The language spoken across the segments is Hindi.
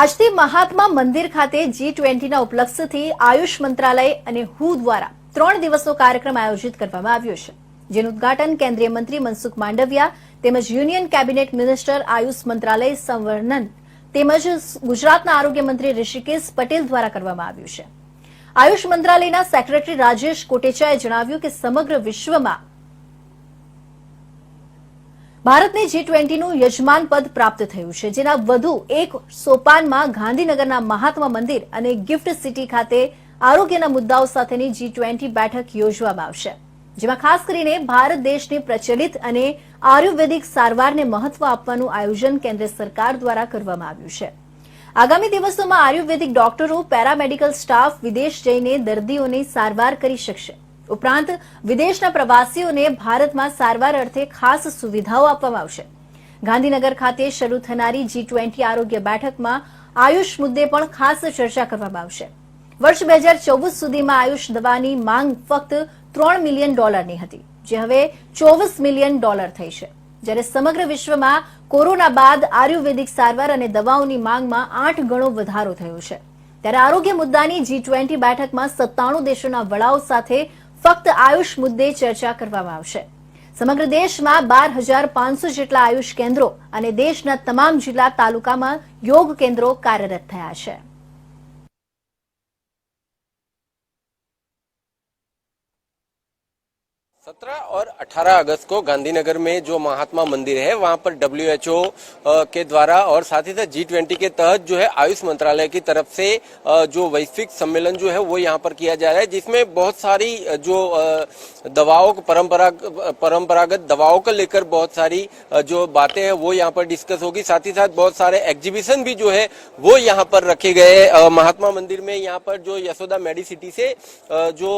આજથી મહાત્મા મંદિર ખાતે G20ના ઉપલક્ષ્યથી આયુષ મંત્રાલય અને હુ દ્વારા 3 દિવસનો કાર્યક્રમ આયોજિત કરવામાં આવ્યો છે, જેનું ઉદ્ઘાટન કેન્દ્રીય મંત્રી મનસુખ માંડવિયા તેમજ યુનિયન કેબિનેટ મિનિસ્ટર આયુષ મંત્રાલય સંવર્ધન તેમજ ગુજરાતના આરોગ્ય મંત્રી ઋષિકેશ પટેલ દ્વારા કરવામાં આવ્યું છે। આયુષ મંત્રાલયના સેક્રેટરી રાજેશ કોટેચાએ જણાવ્યું કે સમગ્ર વિશ્વમાં ભારતને G20નું યજમાન પદ પ્રાપ્ત થયું છે, જેના વધુ એક સોપાનમાં ગાંધીનગરના મહાત્મા મંદિર અને ગિફ્ટ સિટી ખાતે આરોગ્યના મુદ્દાઓ સાથેની G20 બેઠક યોજવામાં આવશે, જેમાં ખાસ કરીને ભારત દેશની પ્રચલિત અને આયુર્વેદિક સારવારને મહત્વ આપવાનું આયોજન કેન્દ્ર સરકાર દ્વારા કરવામાં આવ્યું છે। આગામી દિવસોમાં આયુર્વેદિક ડોક્ટરો, પેરામેડિકલ સ્ટાફ વિદેશ જઈને દર્દીઓની સારવાર કરી શકશે। ઉપરાંત વિદેશના પ્રવાસીઓને ભારતમાં સારવાર અર્થે ખાસ સુવિધાઓ આપવામાં આવશે। ગાંધીનગર ખાતે શરૂ થનારી G20 આરોગ્ય બેઠકમાં આયુષ મુદ્દે પણ ખાસ ચર્ચા કરવામાં આવશે। વર્ષ 2014 સુધીમાં આયુષ દવાની માંગ ફક્ત $3 મિલિયન હતી, જે હવે $24 મિલિયન થઈ છે, જ્યારે સમગ્ર વિશ્વમાં કોરોના બાદ આયુર્વેદિક સારવાર અને દવાઓની માંગમાં 8 ગણો વધારો થયો છે। ત્યારે આરોગ્ય મુદ્દાની G20 બેઠકમાં 97 દેશોના વડાઓ સાથે ફક્ત આયુષ મુદ્દે ચર્ચા કરવામાં આવશે। સમગ્ર દેશમાં 12,500 જેટલા આયુષ કેન્દ્રો અને દેશના તમામ જિલ્લા તાલુકામાં યોગ કેન્દ્રો કાર્યરત થયા છે। सत्रह और 18 अगस्त को गांधीनगर में जो महात्मा मंदिर है वहां पर WHO के द्वारा और साथ ही साथ G20 के तहत जो है आयुष मंत्रालय की तरफ से जो वैश्विक सम्मेलन जो है वो यहाँ पर किया जा रहा है, जिसमें बहुत सारी जो दवाओं को परंपरागत दवाओं को लेकर बहुत सारी जो बातें हैं वो यहाँ पर डिस्कस होगी। साथ ही साथ बहुत सारे एग्जीबिशन भी जो है वो यहाँ पर रखे गए। महात्मा मंदिर में यहाँ पर जो यशोदा मेडिसिटी से जो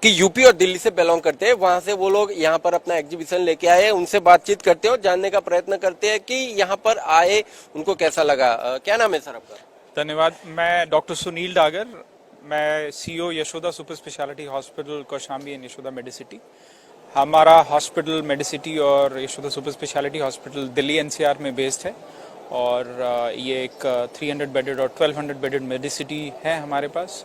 कि यूपी और दिल्ली से बिलोंग करते हैं, वहां से वो लोग यहाँ पर अपना एग्जीबिशन लेके आए, उनसे बातचीत करते हैं और जानने का प्रयत्न करते हैं कि यहाँ पर आए उनको कैसा लगा। क्या नाम है सर आपका? धन्यवाद। मैं डॉक्टर सुनील डागर, मैं CEO Yashoda super speciality hospital Kaushambi and Yashoda Medicity. हमारा हॉस्पिटल मेडिसिटी और Yashoda super speciality hospital Delhi NCR में बेस्ड है और ये एक 300 बेडेड और 1200 बेडेड मेडिसिटी है हमारे पास।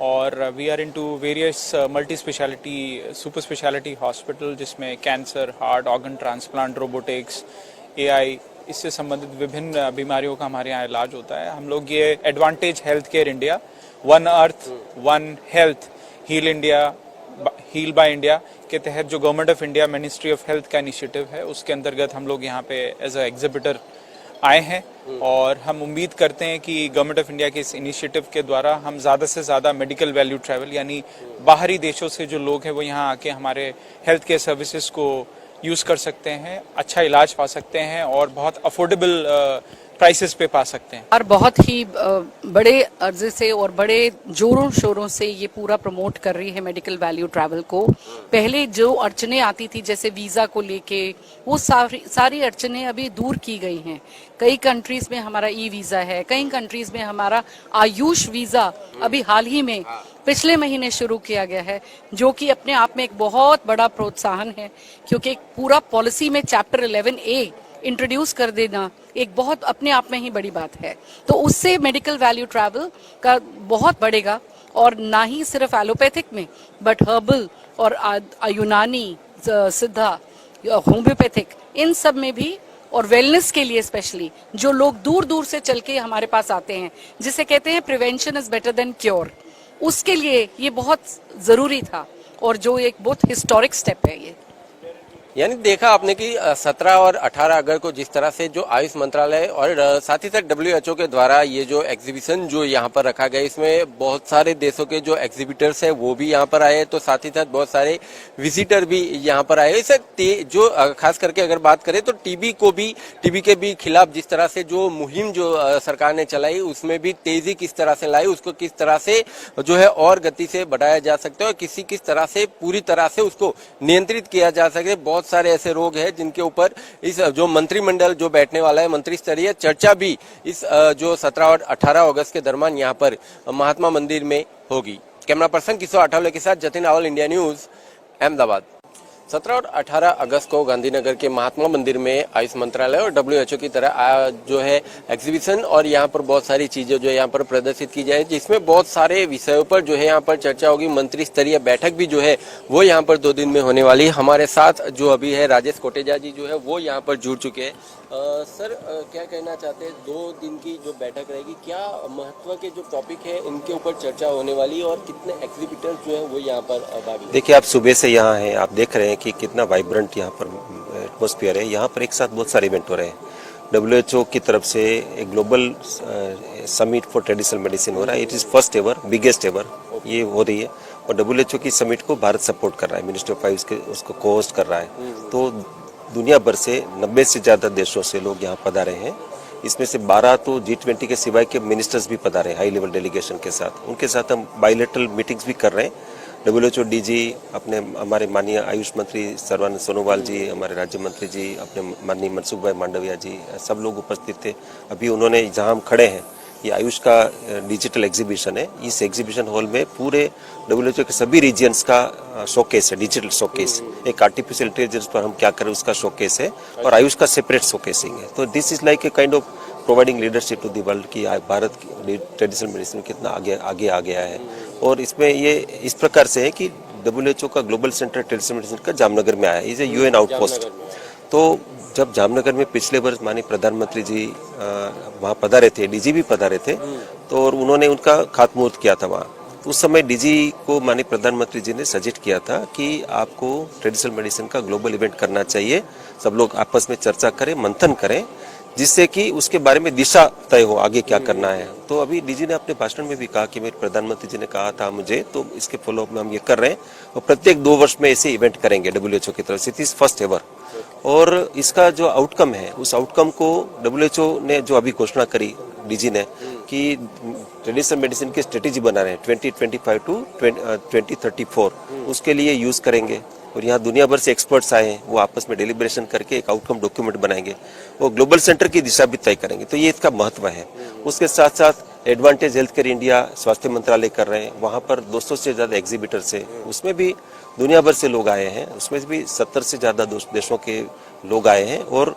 और we are into various multi speciality super speciality hospital, जिसमें cancer, heart, organ transplant, robotics, AI इससे संबंधित विभिन्न बीमारियों का हमारे यहाँ इलाज होता है। हम लोग ये advantage health care India, one earth one health heal India heal by India के तहत जो government of India ministry of health का इनिशिएटिव है, उसके अंतर्गत हम लोग यहाँ पे एज अ एग्जिबिटर आए हैं और हम उम्मीद करते हैं कि गवर्नमेंट ऑफ इंडिया के इस इनिशिएटिव के द्वारा हम ज़्यादा से ज़्यादा मेडिकल वैल्यू ट्रैवल, यानी बाहरी देशों से जो लोग हैं वो यहाँ आके हमारे हेल्थ केयर सर्विसेज को यूज़ कर सकते हैं, अच्छा इलाज पा सकते हैं और बहुत अफोर्डेबल प्राइसेस पे पा सकते हैं। और बहुत ही बड़े अर्जे से और बड़े जोरों शोरों से ये पूरा प्रमोट कर रही है मेडिकल वैल्यू ट्रैवल को। पहले जो अड़चने आती थी जैसे वीज़ा को लेके, वो सारी अड़चने अभी दूर की गई हैं। कई कंट्रीज में हमारा वीज़ा है, कई कंट्रीज में हमारा आयुष वीज़ा अभी हाल ही में पिछले महीने शुरू किया गया है, जो कि अपने आप में एक बहुत बड़ा प्रोत्साहन है, क्योंकि एक पूरा पॉलिसी में चैप्टर 11A इंट्रोड्यूस कर देना एक बहुत अपने आप में ही बड़ी बात है। तो उससे मेडिकल वैल्यू ट्रैवल का बहुत बढ़ेगा और ना ही सिर्फ एलोपैथिक में बट हर्बल और यूनानी, सिद्धा, होम्योपैथिक, इन सब में भी और वेलनेस के लिए स्पेशली जो लोग दूर दूर से चल के हमारे पास आते हैं, जिसे कहते हैं prevention is better than cure, उसके लिए ये बहुत ज़रूरी था और जो एक बहुत हिस्टोरिक स्टेप है ये। यानी देखा आपने कि 17 और 18 अगस्त को जिस तरह से जो आयुष मंत्रालय और साथ ही साथ WHO के द्वारा ये जो एग्जीबिशन जो यहाँ पर रखा गया, इसमें बहुत सारे देशों के जो एग्जीबिटर्स है वो भी यहाँ पर आए, तो साथ ही साथ बहुत सारे विजिटर भी यहाँ पर आए। इसे जो खास करके अगर बात करें तो टीबी के भी खिलाफ जिस तरह से जो मुहिम जो सरकार ने चलाई, उसमें भी तेजी किस तरह से लाई, उसको किस तरह से जो है और गति से बढ़ाया जा सकता है और किस तरह से पूरी तरह से उसको नियंत्रित किया जा सके। बहुत सारे ऐसे रोग हैं जिनके ऊपर इस जो मंत्रिमंडल जो बैठने वाला है, मंत्री स्तरीय चर्चा भी इस जो 17 और 18 अगस्त के दरमियान यहाँ पर महात्मा मंदिर में होगी। कैमरा पर्सन किशोर आठवले के साथ जतिन रावल, इंडिया न्यूज, अहमदाबाद। 17 और 18 अगस्त को गांधीनगर के महात्मा मंदिर में आयुष मंत्रालय और WHO की तरह जो है एग्जीबिशन और यहाँ पर बहुत सारी चीजें जो है यहाँ पर प्रदर्शित की जाए, जिसमें बहुत सारे विषयों पर जो है यहाँ पर चर्चा होगी। मंत्री स्तरीय बैठक भी जो है वो यहाँ पर 2 दिन में होने वाली है। हमारे साथ जो अभी है राजेश कोटेजा जी जो है वो यहाँ पर जुड़ चुके हैं। सर क्या कहना चाहते हैं, 2 दिन की जो बैठक रहेगी, क्या महत्व के जो टॉपिक है इनके ऊपर चर्चा होने वाली है और कितने एग्जीबिटर्स जो है वो यहाँ पर भाग? देखिए, आप सुबह से यहाँ हैं, आप देख रहे हैं कि कितना वाइब्रेंट यहाँ पर एटमॉस्फेयर है। यहाँ पर एक साथ बहुत सारे इवेंट हो रहे हैं। WHO की तरफ से एक global summit for traditional medicine हो रहा है। It is first ever, biggest ever ये हो रही है। और WHO की समिट को भारत सपोर्ट कर रहा है, मिनिस्ट्री ऑफ आयुष के उसको को होस्ट कर रहा है। तो दुनिया भर से 90 से ज़्यादा देशों से लोग यहाँ पधारे हैं। इसमें से 12 तो G20 के सिवाय के मिनिस्टर्स भी पधारे हैं हाई लेवल डेलीगेशन के साथ। उनके साथ हम बायलैटरल मीटिंग्स भी कर रहे हैं। WHO DG अपने हमारे माननीय आयुष मंत्री सर्बानंद सोनोवाल जी, हमारे राज्य मंत्री जी, अपने माननीय मनसुख भाई मांडविया जी, सब लोग उपस्थित थे। अभी उन्होंने जहां हम खड़े हैं, ये आयुष का डिजिटल एग्जीबिशन है। इस एग्जीबिशन हॉल में पूरे WHO के सभी रीजन्स का शोकेस है, डिजिटल शोकेस। एक आर्टिफिशियल इंटेलिजेंस पर हम क्या करें उसका शोकेस है और आयुष का सेपरेट शोकेसिंग है। तो this is like a kind of providing leadership to the world कि भारत की ट्रेडिशनल मेडिसिन कितना आगे आ गया है। और इसमें ये इस प्रकार से है कि WHO का ग्लोबल सेंटर ट्रेडिशनल मेडिसिन का जामनगर में आया है। Is a UN outpost. तो जब जामनगर में पिछले वर्ष माननीय प्रधानमंत्री जी वहाँ पधारे थे, DG भी पधारे थे, तो और उन्होंने उनका खातमुहूर्त किया था वहाँ। तो उस समय DG को माननीय प्रधानमंत्री जी ने सजेस्ट किया था कि आपको ट्रेडिशनल मेडिसिन का ग्लोबल इवेंट करना चाहिए, सब लोग आपस में चर्चा करें, मंथन करें, जिससे कि उसके बारे में दिशा तय हो आगे क्या करना है। तो अभी DG ने अपने भाषण में भी कहा कि मेरे प्रधानमंत्री जी ने कहा था मुझे, तो इसके फॉलोअप में हम ये कर रहे हैं और प्रत्येक 2 वर्ष में ऐसे इवेंट करेंगे WHO की तरफ से। It is first ever. और इसका जो आउटकम है, उस आउटकम को WHO ने जो अभी घोषणा करी DG ने कि ट्रेडिशनल मेडिसिन की स्ट्रेटेजी बना रहे हैं 2025 टू 2034, उसके लिए यूज करेंगे। और यहाँ दुनिया भर से एक्सपर्ट्स आए हैं, वो आपस में डेलिब्रेशन करके एक आउटकम डॉक्यूमेंट बनाएंगे, वो ग्लोबल सेंटर की दिशा भी तय करेंगे। तो ये इसका महत्व है। उसके साथ साथ एडवांटेज हेल्थ केयर इंडिया स्वास्थ्य मंत्रालय कर रहे हैं, वहाँ पर 200 से ज़्यादा एग्जीबिटर्स है, उसमें भी दुनिया भर से लोग आए हैं, उसमें भी 70 से ज़्यादा देशों के लोग आए हैं। और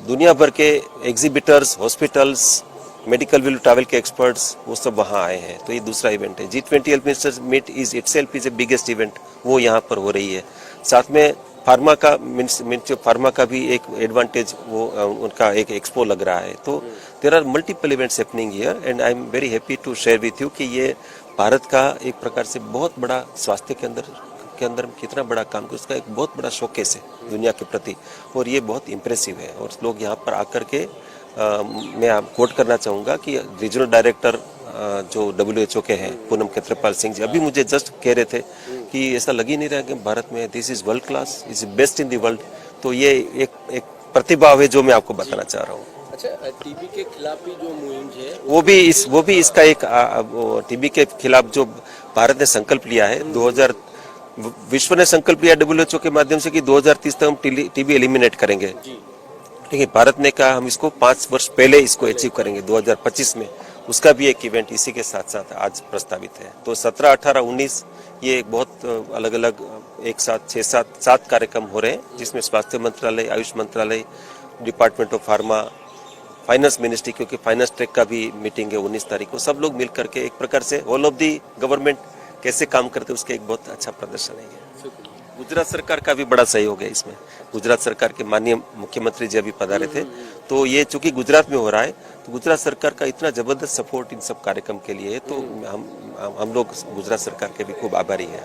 दुनिया भर के exhibitors, hospitals, medical value travel के एक्सपर्ट्स, वो सब वहाँ आए हैं। तो ये दूसरा इवेंट है। G20 health ministers meet is itself is a biggest event, वो यहाँ पर हो रही है। साथ में फार्मा का भी एक एडवांटेज, वो उनका एक एक्सपो लग रहा है। तो there are multiple events happening here and I am very happy to share with you कि ये भारत का एक प्रकार से बहुत बड़ा स्वास्थ्य के अंदर कितना बड़ा काम किया, उसका एक बहुत बड़ा शोकेस है दुनिया के प्रति। और ये बहुत इम्प्रेसिव है। और लोग यहाँ पर आकर के मैं आप कोट करना चाहूँगा कि रीजनल डायरेक्टर जो WHO के हैं पूनम क्षेत्रपाल सिंह जी, अभी मुझे जस्ट कह रहे थे कि ऐसा लग ही नहीं रहा कि भारत में this is world class, is best in the world. तो ये एक प्रतिभा है जो मैं आपको बताना चाह रहा हूँ। अच्छा, टीबी के खिलाफ भी जो मुहिम है वो भी इसका एक टीबी के खिलाफ जो भारत ने संकल्प लिया है, विश्व ने संकल्प लिया WHO के माध्यम से कि 2030 तक हम टीबी एलिमिनेट करेंगे। लेकिन भारत ने कहा हम इसको 5 वर्ष पहले इसको अचीव करेंगे 2025 में। उसका भी एक इवेंट इसी के साथ साथ आज प्रस्तावित है। तो 17, 18, 19 ये बहुत अलग अलग एक साथ 6-7 कार्यक्रम हो रहे हैं, जिसमें स्वास्थ्य मंत्रालय, आयुष मंत्रालय, department of pharma, finance ministry, क्योंकि फाइनेंस ट्रैक का भी मीटिंग है 19 तारीख को, सब लोग मिल करके एक प्रकार से ऑल ऑफ दी गवर्नमेंट कैसे काम करते उसके एक बहुत अच्छा प्रदर्शन है। गुजरात सरकार का भी बड़ा सहयोग है इसमें। गुजरात सरकार के माननीय मुख्यमंत्री जी अभी पधारे थे। तो ये चूंकि गुजरात में हो रहा है, तो गुजरात सरकार का इतना जबरदस्त सपोर्ट इन सब कार्यक्रम के लिए है। तो हम लोग गुजरात सरकार के भी खूब आभारी हैं।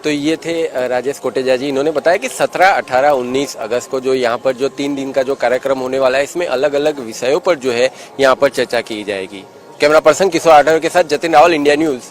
तो ये थे राजेश कोटेजा जी। इन्होंने बताया कि 17, 18, 19 अगस्त को जो यहाँ पर जो 3 दिन का जो कार्यक्रम होने वाला है, इसमें अलग अलग विषयों पर जो है यहाँ पर चर्चा की जाएगी। कैमरा पर्सन किशोर आडर के साथ जतिन रावल, इंडिया न्यूज।